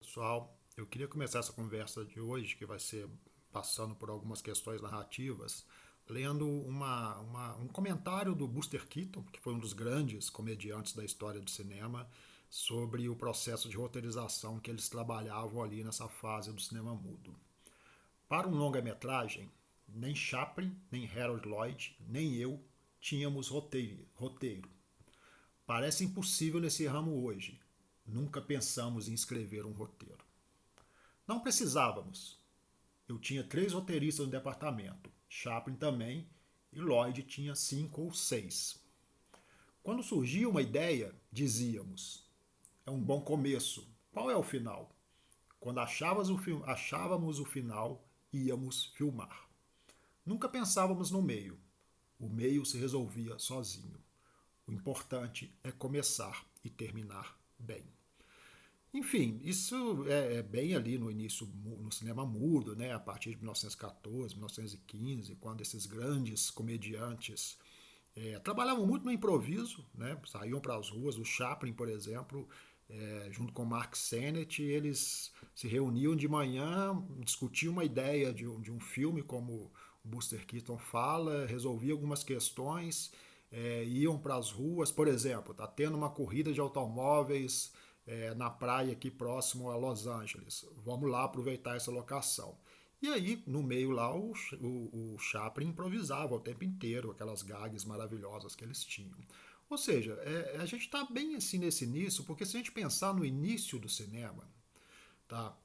pessoal. Eu queria começar essa conversa de hoje, que vai ser passando por algumas questões narrativas, lendo um comentário do Buster Keaton, que foi um dos grandes comediantes da história do cinema, sobre o processo de roteirização que eles trabalhavam ali nessa fase do cinema mudo. Para um longa-metragem, nem Chaplin, nem Harold Lloyd, nem eu tínhamos roteiro. Parece impossível nesse ramo hoje. Nunca pensamos em escrever um roteiro. Não precisávamos. Eu tinha 3 roteiristas no departamento. Chaplin também. E Lloyd tinha 5 ou 6. Quando surgia uma ideia, dizíamos: é um bom começo. Qual é o final? Quando achávamos o final, íamos filmar. Nunca pensávamos no meio. O meio se resolvia sozinho. O importante é começar e terminar bem. Enfim, isso é bem ali no início, no cinema mudo, né? A partir de 1914, 1915, quando esses grandes comediantes trabalhavam muito no improviso, né? Saíam para as ruas. O Chaplin, por exemplo, junto com Mark Sennett, eles se reuniam de manhã, discutiam uma ideia de um filme, como o Buster Keaton fala, resolviam algumas questões, iam para as ruas. Por exemplo, está tendo uma corrida de automóveis na praia aqui próximo a Los Angeles. Vamos lá aproveitar essa locação. E aí, no meio lá, o Chaplin improvisava o tempo inteiro, aquelas gags maravilhosas que eles tinham. Ou seja, a gente está bem assim nesse início, porque se a gente pensar no início do cinema, tá?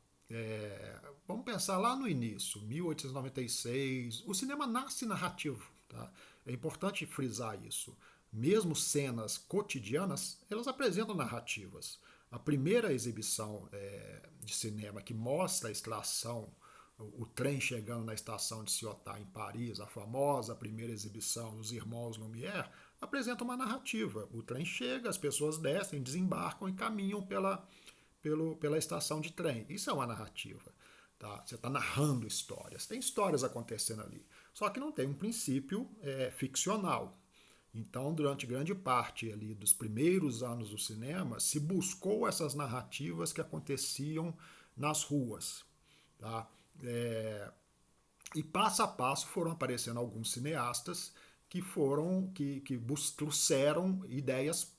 Vamos pensar lá no início, 1896, o cinema nasce narrativo, tá? É importante frisar isso. Mesmo cenas cotidianas, elas apresentam narrativas. A primeira exibição de cinema que mostra a extração, o trem chegando na estação de Ciotat, em Paris, a famosa primeira exibição dos Irmãos Lumière, apresenta uma narrativa. O trem chega, as pessoas descem, desembarcam e caminham pela estação de trem. Isso é uma narrativa. Tá? Você está narrando histórias. Tem histórias acontecendo ali. Só que não tem um princípio ficcional. Então, durante grande parte ali dos primeiros anos do cinema, se buscou essas narrativas que aconteciam nas ruas. Tá? E passo a passo foram aparecendo alguns cineastas que trouxeram ideias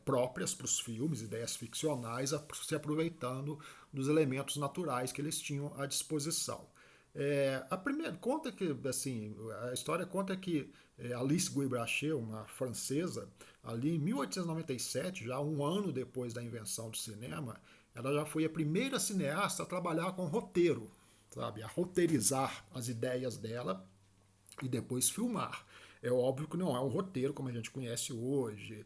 próprias para os filmes, ideias ficcionais, se aproveitando dos elementos naturais que eles tinham à disposição. A primeira conta que assim a história conta que Alice Guy Brachet, uma francesa, ali em 1897, já um ano depois da invenção do cinema, ela já foi a primeira cineasta a trabalhar com roteiro, sabe, a roteirizar as ideias dela e depois filmar. É óbvio que não é um roteiro como a gente conhece hoje,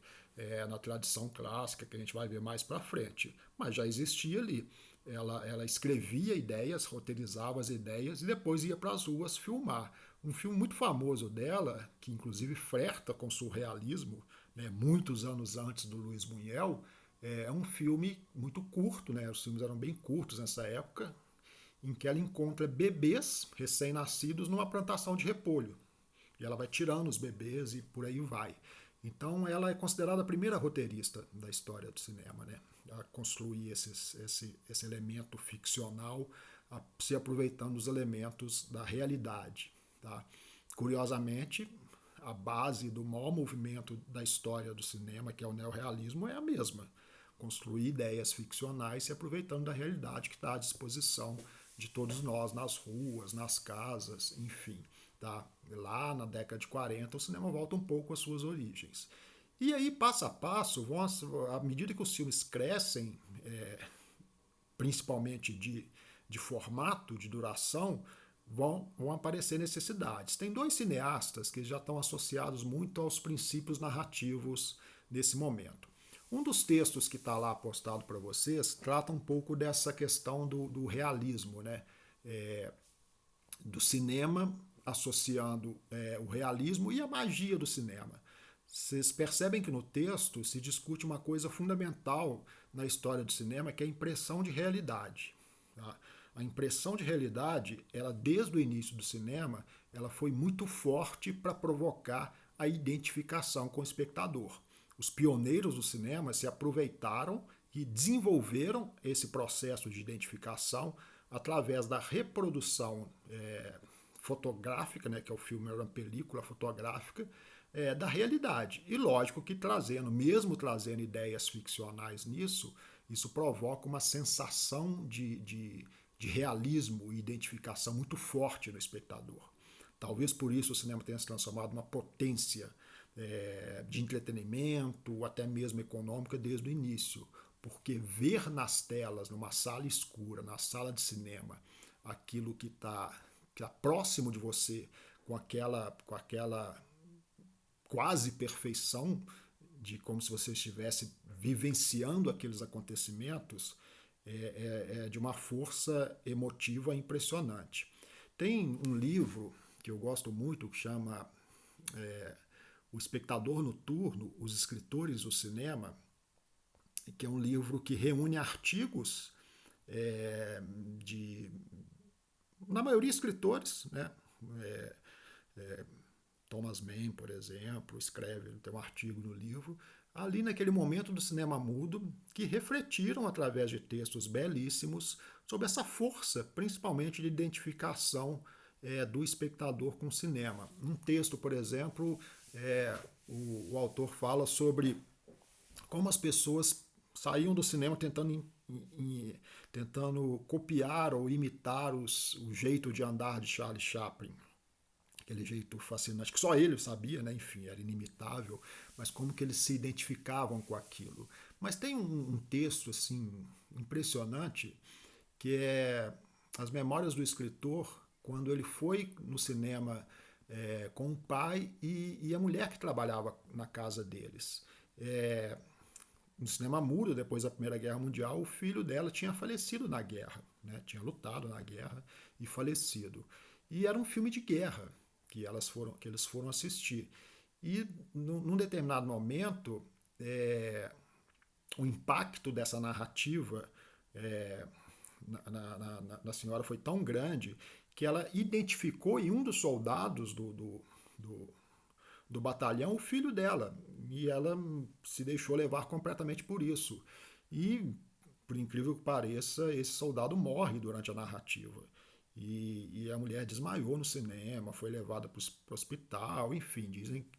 na tradição clássica, que a gente vai ver mais para frente, mas já existia ali. Ela escrevia ideias, roteirizava as ideias e depois ia para as ruas filmar. Um filme muito famoso dela, que inclusive flerta com surrealismo, né, muitos anos antes do Luiz Buñuel, é um filme muito curto, né? Os filmes eram bem curtos nessa época, em que ela encontra bebês recém-nascidos numa plantação de repolho. E ela vai tirando os bebês e por aí vai. Então ela é considerada a primeira roteirista da história do cinema, né? A construir esse elemento ficcional, se aproveitando dos elementos da realidade. Tá? Curiosamente, a base do maior movimento da história do cinema, que é o neorrealismo, é a mesma. Construir ideias ficcionais se aproveitando da realidade que está à disposição de todos nós, nas ruas, nas casas, enfim. Tá? Lá na década de 40, o cinema volta um pouco às suas origens. E aí, passo a passo, à medida que os filmes crescem, principalmente de formato, de duração, vão aparecer necessidades. Tem 2 cineastas que já estão associados muito aos princípios narrativos nesse momento. Um dos textos que está lá postado para vocês trata um pouco dessa questão do realismo, né? Do cinema associando o realismo e a magia do cinema. Vocês percebem que no texto se discute uma coisa fundamental na história do cinema, que é a impressão de realidade. Tá? A impressão de realidade, ela desde o início do cinema, ela foi muito forte para provocar a identificação com o espectador. Os pioneiros do cinema se aproveitaram que desenvolveram esse processo de identificação através da reprodução fotográfica, né, que é o filme, era uma película fotográfica, da realidade. E lógico que mesmo trazendo ideias ficcionais nisso, isso provoca uma sensação de realismo e identificação muito forte no espectador. Talvez por isso o cinema tenha se transformado numa potência de entretenimento, até mesmo econômica, desde o início. Porque ver nas telas, numa sala escura, na sala de cinema, aquilo que está próximo de você, com aquela quase perfeição, de como se você estivesse vivenciando aqueles acontecimentos, é de uma força emotiva impressionante. Tem um livro que eu gosto muito que chama O Espectador Noturno, Os Escritores do Cinema, que é um livro que reúne artigos é, de, na maioria, escritores, né? É, Thomas Mann, por exemplo, escreve, tem um artigo no livro, ali naquele momento do cinema mudo, que refletiram através de textos belíssimos sobre essa força, principalmente de identificação do espectador com o cinema. Um texto, por exemplo, o autor fala sobre como as pessoas saíam do cinema tentando copiar ou imitar o jeito de andar de Charlie Chaplin, aquele jeito fascinante, que só ele sabia, né? Enfim, era inimitável, mas como que eles se identificavam com aquilo. Mas tem um texto assim impressionante que é As Memórias do Escritor, quando ele foi no cinema com o pai e a mulher que trabalhava na casa deles. No cinema mudo, depois da Primeira Guerra Mundial, o filho dela tinha falecido na guerra, né? Tinha lutado na guerra e falecido. E era um filme de guerra que eles foram assistir. E num determinado momento, o impacto dessa narrativa na senhora foi tão grande que ela identificou em um dos soldados do batalhão o filho dela. E ela se deixou levar completamente por isso. E, por incrível que pareça, esse soldado morre durante a narrativa. E a mulher desmaiou no cinema, foi levada para o hospital, enfim,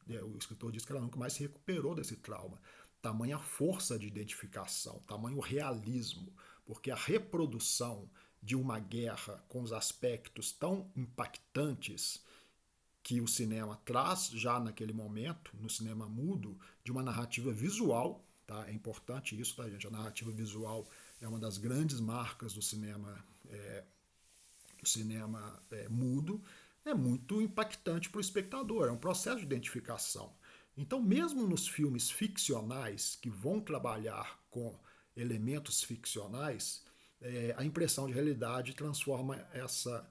o escritor diz que ela nunca mais se recuperou desse trauma. Tamanha força de identificação, tamanho realismo, porque a reprodução de uma guerra com os aspectos tão impactantes que o cinema traz já naquele momento, no cinema mudo, de uma narrativa visual, tá? É importante isso, tá, gente? A narrativa visual é uma das grandes marcas do cinema mudo, é muito impactante para o espectador, é um processo de identificação. Então, mesmo nos filmes ficcionais que vão trabalhar com elementos ficcionais, a impressão de realidade transforma essa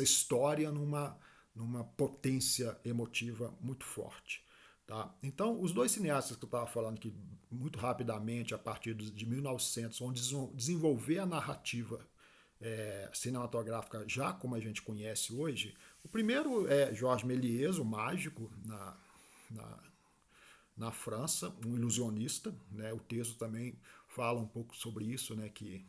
história numa potência emotiva muito forte. Tá? Então, os dois cineastas que eu estava falando que muito rapidamente, a partir de 1900, vão desenvolver a narrativa cinematográfica já como a gente conhece hoje. O primeiro é Georges Méliès, o mágico, na, na França, um ilusionista. Né? O texto também fala um pouco sobre isso, né? que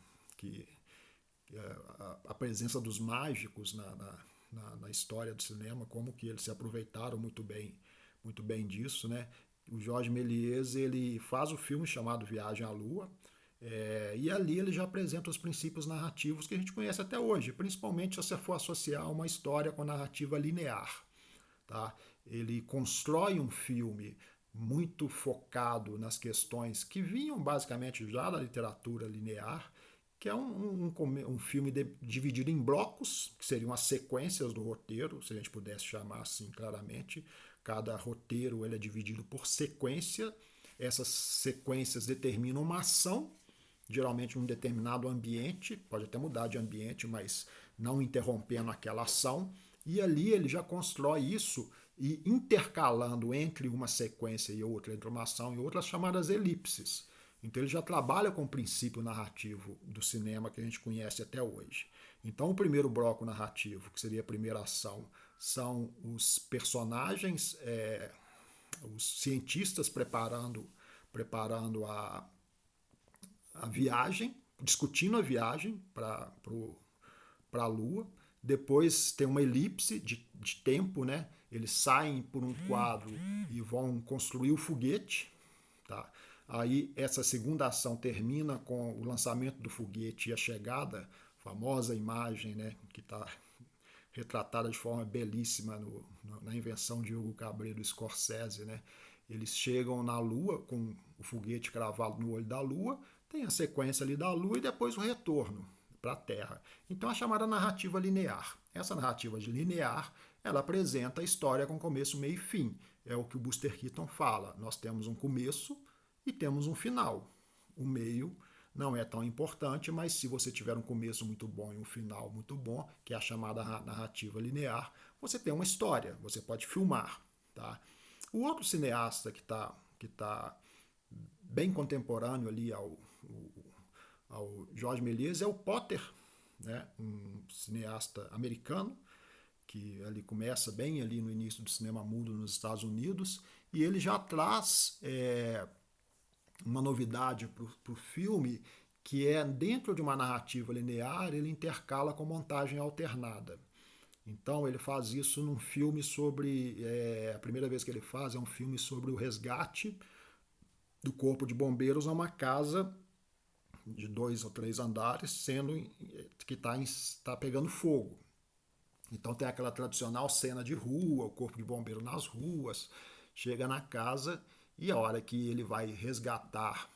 a presença dos mágicos na história do cinema, como que eles se aproveitaram muito bem disso, né? O Georges Méliès ele faz o filme chamado Viagem à Lua, e ali ele já apresenta os princípios narrativos que a gente conhece até hoje, principalmente se você for associar uma história com a narrativa linear. Tá? Ele constrói um filme muito focado nas questões que vinham basicamente já da literatura linear, que é um filme dividido em blocos, que seriam as sequências do roteiro, se a gente pudesse chamar assim claramente. Cada roteiro ele é dividido por sequência, essas sequências determinam uma ação, geralmente em um determinado ambiente, pode até mudar de ambiente, mas não interrompendo aquela ação, e ali ele já constrói isso e intercalando entre uma sequência e outra, entre uma ação e outra, as chamadas elipses. Então ele já trabalha com o princípio narrativo do cinema que a gente conhece até hoje. Então o primeiro bloco narrativo, que seria a primeira ação, são os personagens, os cientistas preparando a viagem, discutindo a viagem para a Lua. Depois tem uma elipse de tempo, né? Eles saem por um quadro e vão construir o foguete, tá? Aí essa segunda ação termina com o lançamento do foguete e a chegada, famosa imagem, né, que está retratada de forma belíssima na invenção de Hugo Cabret do Scorsese, né? Eles chegam na Lua com o foguete cravado no olho da Lua, tem a sequência ali da Lua e depois o retorno para a Terra. Então é chamada narrativa linear. Essa narrativa linear, ela apresenta a história com começo, meio e fim. É o que o Buster Keaton fala. Nós temos um começo e temos um final. O meio não é tão importante, mas se você tiver um começo muito bom e um final muito bom, que é a chamada narrativa linear, você tem uma história, você pode filmar. Tá? O outro cineasta que tá bem contemporâneo ali ao Jorge Méliès é o Potter, né? Um cineasta americano que ali começa bem ali no início do cinema mudo nos Estados Unidos, e ele já traz uma novidade para o filme, que é dentro de uma narrativa linear, ele intercala com montagem alternada. Então ele faz isso num filme sobre. A primeira vez que ele faz é um filme sobre o resgate do corpo de bombeiros a uma casa de 2 ou 3 andares, sendo que tá pegando fogo. Então tem aquela tradicional cena de rua, o corpo de bombeiro nas ruas, chega na casa e a hora que ele vai resgatar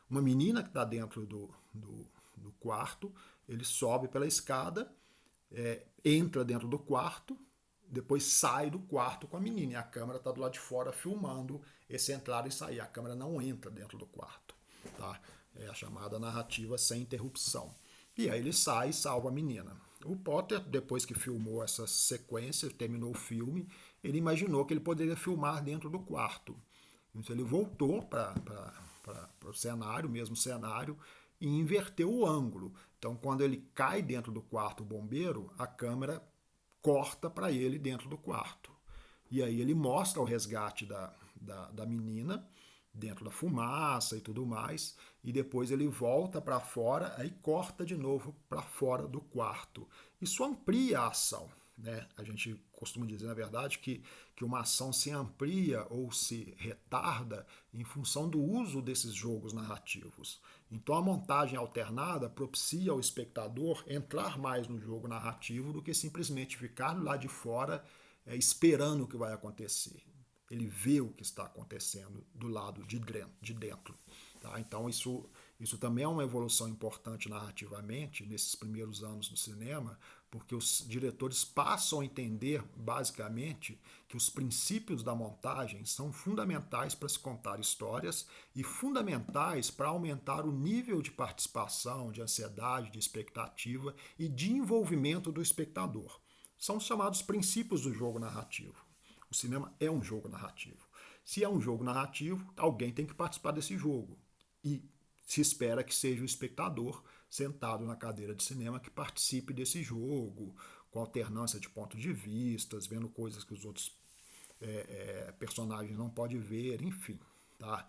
uma menina que está dentro do quarto, ele sobe pela escada, entra dentro do quarto, depois sai do quarto com a menina. E a câmera está do lado de fora filmando esse entrar e sair. A câmera não entra dentro do quarto. Tá? É a chamada narrativa sem interrupção. E aí ele sai e salva a menina. O Potter, depois que filmou essa sequência, terminou o filme, ele imaginou que ele poderia filmar dentro do quarto. Então ele voltou para o cenário, mesmo cenário, e inverteu o ângulo. Então quando ele cai dentro do quarto bombeiro, a câmera corta para ele dentro do quarto. E aí ele mostra o resgate da menina dentro da fumaça e tudo mais, e depois ele volta para fora, aí corta de novo para fora do quarto. Isso amplia a ação. Né? A gente costuma dizer, na verdade, que uma ação se amplia ou se retarda em função do uso desses jogos narrativos. Então a montagem alternada propicia ao espectador entrar mais no jogo narrativo do que simplesmente ficar lá de fora esperando o que vai acontecer. Ele vê o que está acontecendo do lado de dentro. Tá? Então isso também é uma evolução importante narrativamente nesses primeiros anos do cinema, porque os diretores passam a entender, basicamente, que os princípios da montagem são fundamentais para se contar histórias e fundamentais para aumentar o nível de participação, de ansiedade, de expectativa e de envolvimento do espectador. São os chamados princípios do jogo narrativo. O cinema é um jogo narrativo. Se é um jogo narrativo, alguém tem que participar desse jogo. E se espera que seja o espectador sentado na cadeira de cinema que participe desse jogo, com alternância de pontos de vista, vendo coisas que os outros personagens não podem ver, enfim. Tá?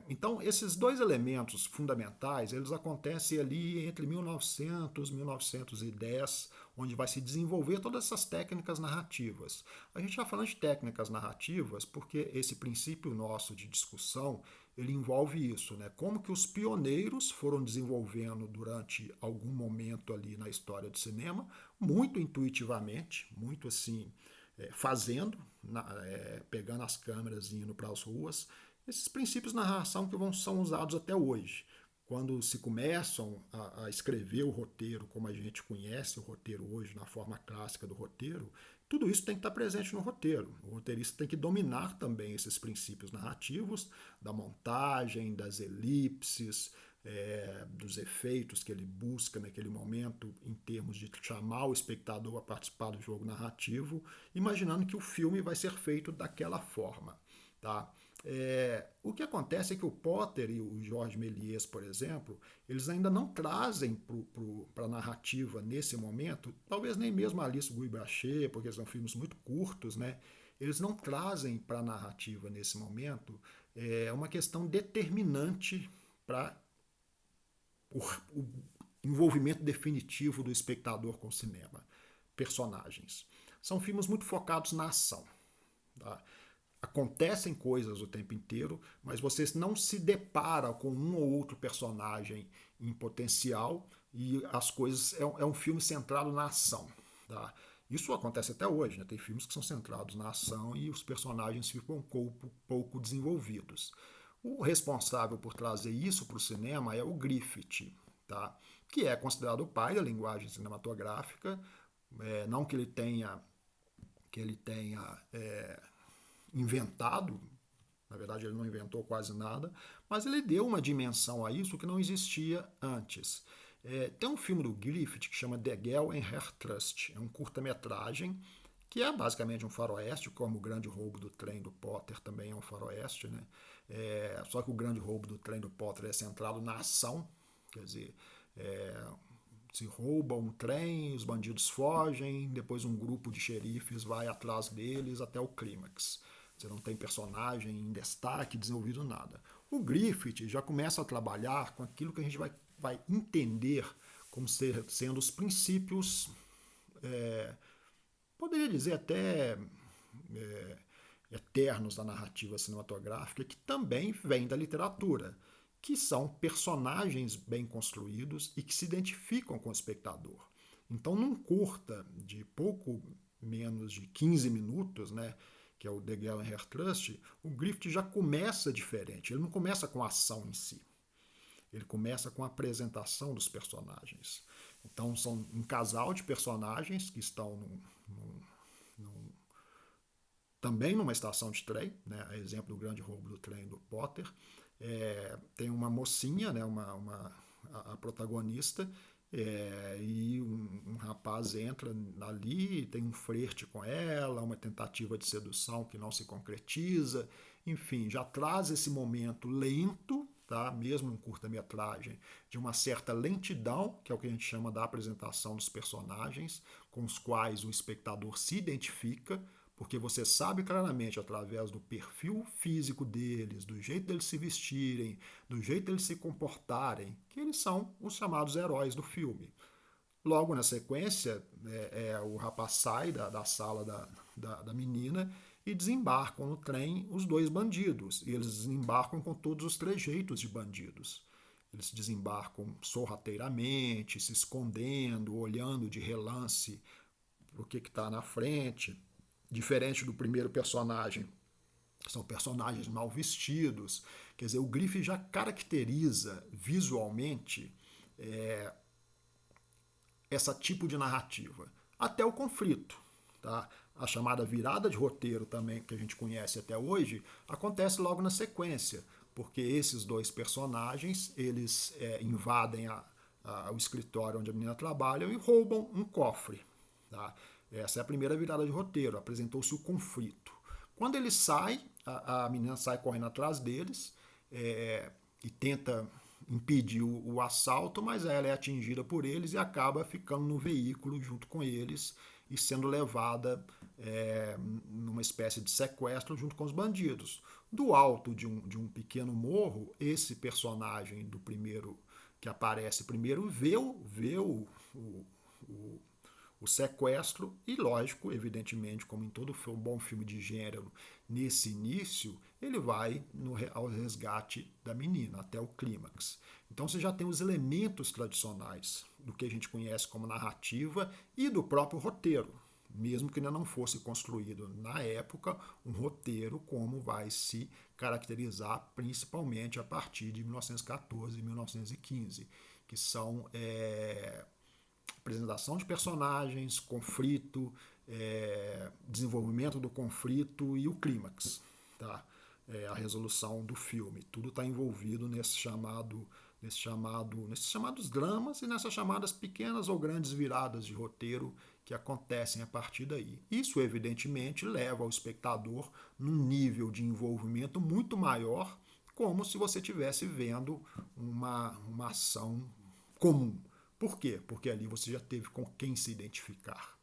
Então, esses dois elementos fundamentais, eles acontecem ali entre 1900 e 1910, onde vai se desenvolver todas essas técnicas narrativas. A gente está falando de técnicas narrativas porque esse princípio nosso de discussão, ele envolve isso, né? Como que os pioneiros foram desenvolvendo durante algum momento ali na história do cinema, muito intuitivamente, muito assim, fazendo, pegando as câmeras e indo para as ruas, esses princípios de narração que são usados até hoje. Quando se começam a escrever o roteiro como a gente conhece o roteiro hoje, na forma clássica do roteiro, tudo isso tem que estar presente no roteiro. O roteirista tem que dominar também esses princípios narrativos, da montagem, das elipses, dos efeitos que ele busca naquele momento em termos de chamar o espectador a participar do jogo narrativo, imaginando que o filme vai ser feito daquela forma. Tá? O que acontece é que o Potter e o Jorge Méliès, por exemplo, eles ainda não trazem para a narrativa nesse momento, talvez nem mesmo Alice Guy-Brachet, porque são filmes muito curtos, né? Eles não trazem para a narrativa nesse momento uma questão determinante para o envolvimento definitivo do espectador com o cinema. Personagens. São filmes muito focados na ação. Tá? Acontecem coisas o tempo inteiro, mas você não se depara com um ou outro personagem em potencial e as coisas. É um filme centrado na ação. Tá? Isso acontece até hoje, né? Tem filmes que são centrados na ação e os personagens ficam pouco desenvolvidos. O responsável por trazer isso para o cinema é o Griffith, tá? Que é considerado o pai da linguagem cinematográfica. Não que ele tenha inventado, na verdade ele não inventou quase nada, mas ele deu uma dimensão a isso que não existia antes. Tem um filme do Griffith que chama The Girl and Her Trust, é um curta-metragem que é basicamente um faroeste, como o Grande Roubo do Trem do Potter também é um faroeste, né? Só que o Grande Roubo do Trem do Potter é centrado na ação, quer dizer, se rouba um trem, os bandidos fogem, depois um grupo de xerifes vai atrás deles até o clímax. Você não tem personagem em destaque, desenvolvido nada. O Griffith já começa a trabalhar com aquilo que a gente vai entender como sendo os princípios, poderia dizer até eternos da narrativa cinematográfica, que também vem da literatura, que são personagens bem construídos e que se identificam com o espectador. Então, num curta de pouco menos de 15 minutos, né, que é o The Girl and Her Trust, o Griffith já começa diferente. Ele não começa com a ação em si. Ele começa com a apresentação dos personagens. Então, são um casal de personagens que estão também numa estação de trem, né, a exemplo do Grande Roubo do Trem do Potter. Tem uma mocinha, né, a protagonista, e um rapaz entra ali, tem um flerte com ela, uma tentativa de sedução que não se concretiza, enfim, já traz esse momento lento, tá? Mesmo um curta-metragem, de uma certa lentidão, que é o que a gente chama da apresentação dos personagens, com os quais o espectador se identifica, porque você sabe claramente através do perfil físico deles, do jeito deles se vestirem, do jeito deles se comportarem, que eles são os chamados heróis do filme. Logo na sequência, o rapaz sai da sala da menina e desembarcam no trem os dois bandidos. E eles desembarcam com todos os trejeitos de bandidos. Eles desembarcam sorrateiramente, se escondendo, olhando de relance para o que está na frente. Diferente do primeiro personagem, são personagens mal vestidos. Quer dizer, o Griffith já caracteriza visualmente esse tipo de narrativa. Até o conflito. Tá? A chamada virada de roteiro também, que a gente conhece até hoje, acontece logo na sequência, porque esses dois personagens, eles invadem o escritório onde a menina trabalha e roubam um cofre. Tá? Essa é a primeira virada de roteiro, apresentou-se o conflito. Quando ele sai, a menina sai correndo atrás deles e tenta impedir o assalto, mas ela é atingida por eles e acaba ficando no veículo junto com eles e sendo levada numa espécie de sequestro junto com os bandidos. Do alto de um pequeno morro, esse personagem do primeiro que aparece primeiro vê o sequestro e, lógico, evidentemente, como em todo bom filme de gênero, nesse início, ele vai ao resgate da menina, até o clímax. Então você já tem os elementos tradicionais do que a gente conhece como narrativa e do próprio roteiro, mesmo que ainda não fosse construído na época um roteiro como vai se caracterizar principalmente a partir de 1914 e 1915, que são apresentação de personagens, conflito, desenvolvimento do conflito e o clímax, tá? A resolução do filme. Tudo está envolvido nesses chamados dramas e nessas chamadas pequenas ou grandes viradas de roteiro que acontecem a partir daí. Isso, evidentemente, leva ao espectador num nível de envolvimento muito maior, como se você estivesse vendo uma ação comum. Por quê? Porque ali você já teve com quem se identificar.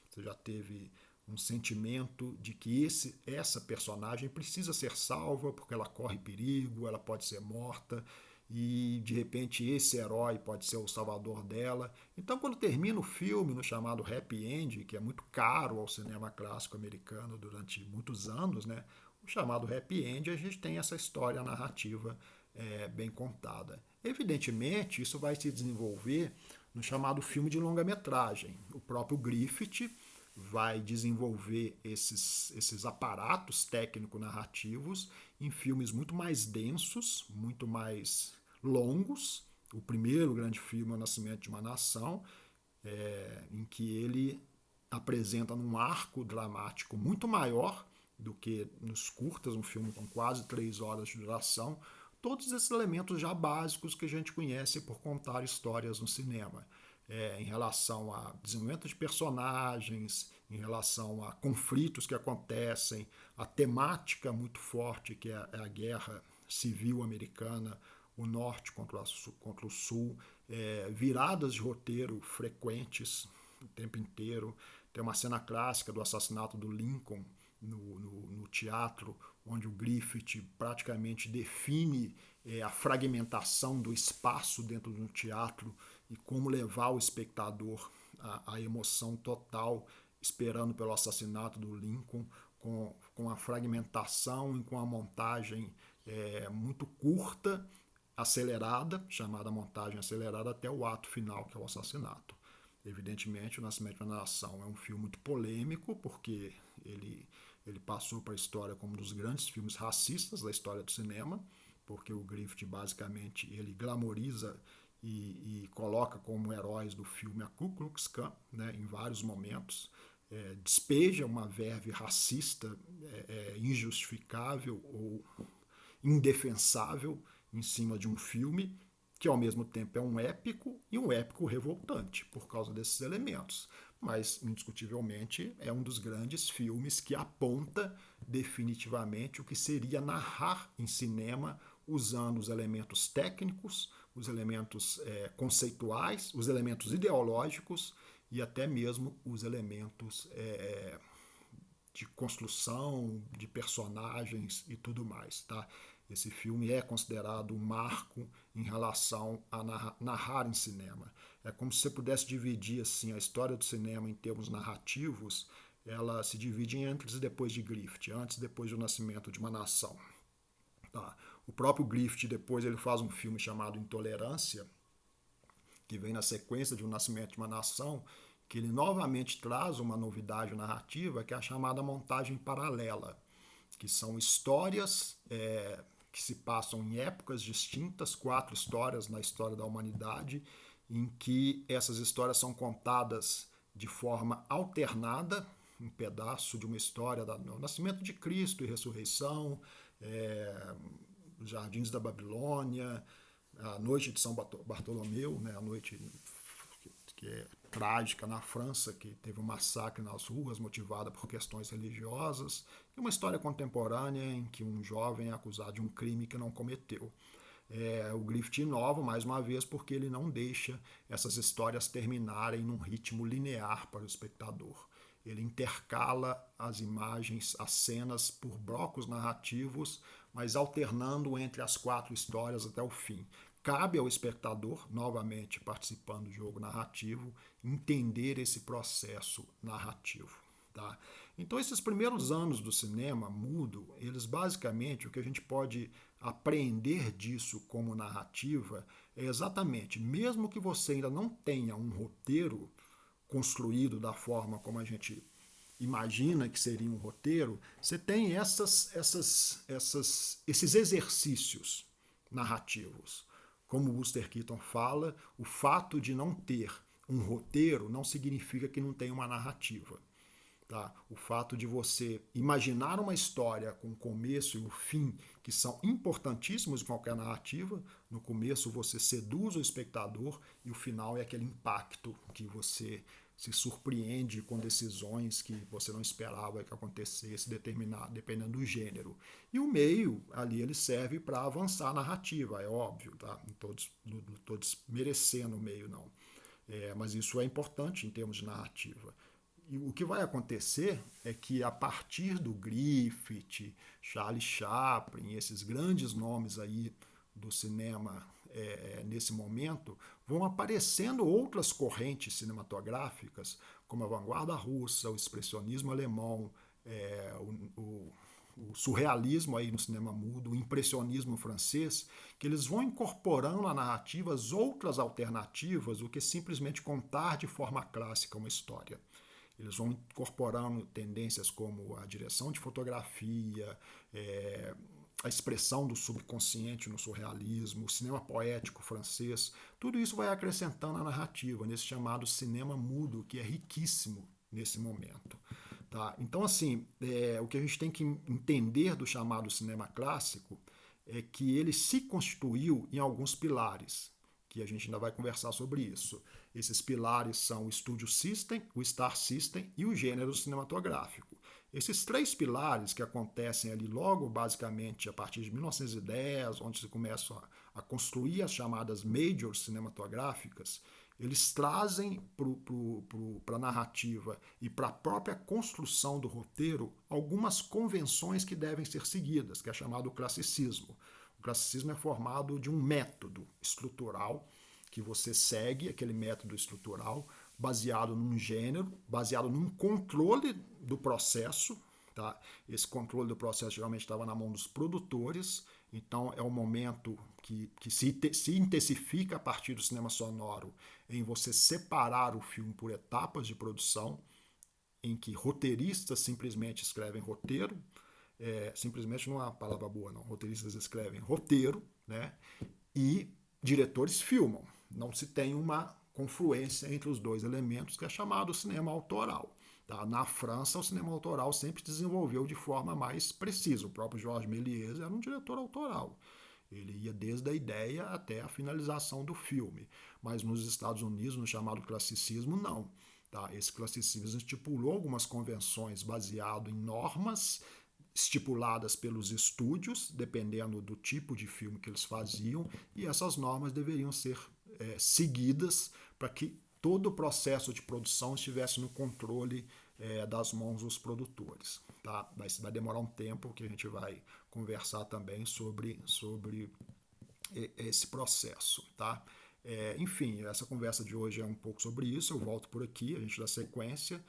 Você já teve um sentimento de que essa personagem precisa ser salva porque ela corre perigo, ela pode ser morta. e de repente esse herói pode ser o salvador dela. Então, quando termina o filme no chamado Happy End, que é muito caro ao cinema clássico americano durante muitos anos, né? O chamado Happy End, a gente tem essa história narrativa bem contada. Evidentemente, isso vai se desenvolver no chamado filme de longa-metragem. O próprio Griffith vai desenvolver esses aparatos técnico-narrativos em filmes muito mais densos, muito mais longos. O primeiro grande filme é O Nascimento de uma Nação, em que ele apresenta num arco dramático muito maior do que nos curtas, um filme com quase 3 horas de duração, todos esses elementos já básicos que a gente conhece por contar histórias no cinema. Em relação a desenvolvimento de personagens, em relação a conflitos que acontecem, a temática muito forte que é a guerra civil americana, o norte contra o sul, viradas de roteiro frequentes o tempo inteiro. Tem uma cena clássica do assassinato do Lincoln no teatro, onde o Griffith praticamente define a fragmentação do espaço dentro do teatro e como levar o espectador à emoção total, esperando pelo assassinato do Lincoln, com a fragmentação e com a montagem muito curta, acelerada, chamada montagem acelerada, até o ato final, que é o assassinato. Evidentemente, O Nascimento de uma Nação é um filme muito polêmico, porque ele passou para a história como um dos grandes filmes racistas da história do cinema, porque o Griffith basicamente ele glamoriza e coloca como heróis do filme a Ku Klux Klan, né, em vários momentos, despeja uma verve racista injustificável ou indefensável em cima de um filme que ao mesmo tempo é um épico e um épico revoltante por causa desses elementos. Mas, indiscutivelmente, é um dos grandes filmes que aponta definitivamente o que seria narrar em cinema usando os elementos técnicos, os elementos conceituais, os elementos ideológicos e até mesmo os elementos de construção de personagens e tudo mais, tá? Esse filme é considerado um marco em relação a narrar em cinema. É como se você pudesse dividir assim a história do cinema em termos narrativos, ela se divide em antes e depois de Griffith, antes e depois do Nascimento de uma Nação. Tá? O próprio Griffith depois ele faz um filme chamado Intolerância, que vem na sequência de O Nascimento de uma Nação, que ele novamente traz uma novidade narrativa, que é a chamada montagem paralela, que são histórias que se passam em épocas distintas, 4 histórias na história da humanidade, em que essas histórias são contadas de forma alternada, um pedaço de uma história do nascimento de Cristo e ressurreição, os Jardins da Babilônia, a noite de São Bartolomeu, né, a noite que é trágica na França, que teve um massacre nas ruas motivada por questões religiosas, e uma história contemporânea em que um jovem é acusado de um crime que não cometeu. O Griffith inova mais uma vez porque ele não deixa essas histórias terminarem num ritmo linear para o espectador. Ele intercala as imagens, as cenas por blocos narrativos, mas alternando entre as 4 histórias até o fim. Cabe ao espectador, novamente participando do jogo narrativo, entender esse processo narrativo. Tá? Então, esses primeiros anos do cinema mudo, eles basicamente, o que a gente pode aprender disso como narrativa é exatamente, mesmo que você ainda não tenha um roteiro construído da forma como a gente imagina que seria um roteiro, você tem esses exercícios narrativos. Como o Buster Keaton fala, o fato de não ter um roteiro não significa que não tem uma narrativa. Tá? O fato de você imaginar uma história com o começo e o fim, que são importantíssimos em qualquer narrativa. No começo você seduz o espectador e o final é aquele impacto que você se surpreende com decisões que você não esperava que acontecesse, dependendo do gênero. E o meio, ali, ele serve para avançar a narrativa, é óbvio, tá? Não estou desmerecendo o meio, não. Mas isso é importante em termos de narrativa. E o que vai acontecer é que a partir do Griffith, Charlie Chaplin, esses grandes nomes aí do cinema nesse momento, vão aparecendo outras correntes cinematográficas, como a vanguarda russa, o expressionismo alemão, é, o surrealismo aí no cinema mudo, o impressionismo francês, que eles vão incorporando a narrativas outras alternativas do que simplesmente contar de forma clássica uma história. Eles vão incorporando tendências como a direção de fotografia, a expressão do subconsciente no surrealismo, o cinema poético francês. Tudo isso vai acrescentando a narrativa nesse chamado cinema mudo, que é riquíssimo nesse momento. Tá? Então, assim, o que a gente tem que entender do chamado cinema clássico é que ele se constituiu em alguns pilares, que a gente ainda vai conversar sobre isso. Esses pilares são o Studio System, o Star System e o gênero cinematográfico. Esses três pilares que acontecem ali logo, basicamente, a partir de 1910, onde se começa a construir as chamadas majors cinematográficas, eles trazem para a narrativa e para a própria construção do roteiro algumas convenções que devem ser seguidas, que é chamado classicismo. O classicismo é formado de um método estrutural que você segue, aquele método estrutural, baseado num gênero, baseado num controle do processo. Tá? Esse controle do processo geralmente estava na mão dos produtores, então é um momento que se intensifica a partir do cinema sonoro em você separar o filme por etapas de produção, em que roteiristas simplesmente escrevem roteiro, simplesmente não é uma palavra boa, não. Roteiristas escrevem roteiro, né? E diretores filmam. Não se tem uma confluência entre os dois elementos, que é chamado cinema autoral. Tá? Na França, o cinema autoral sempre se desenvolveu de forma mais precisa. O próprio Georges Méliès era um diretor autoral. Ele ia desde a ideia até a finalização do filme. Mas nos Estados Unidos, no chamado classicismo, não. Tá? Esse classicismo estipulou algumas convenções baseado em normas estipuladas pelos estúdios, dependendo do tipo de filme que eles faziam, e essas normas deveriam ser seguidas para que todo o processo de produção estivesse no controle das mãos dos produtores. Tá? Vai demorar um tempo que a gente vai conversar também sobre esse processo. Tá? Enfim, essa conversa de hoje é um pouco sobre isso. Eu volto por aqui, a gente dá sequência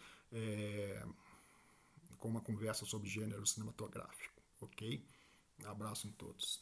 com uma conversa sobre gênero cinematográfico. Ok? Abraço em todos.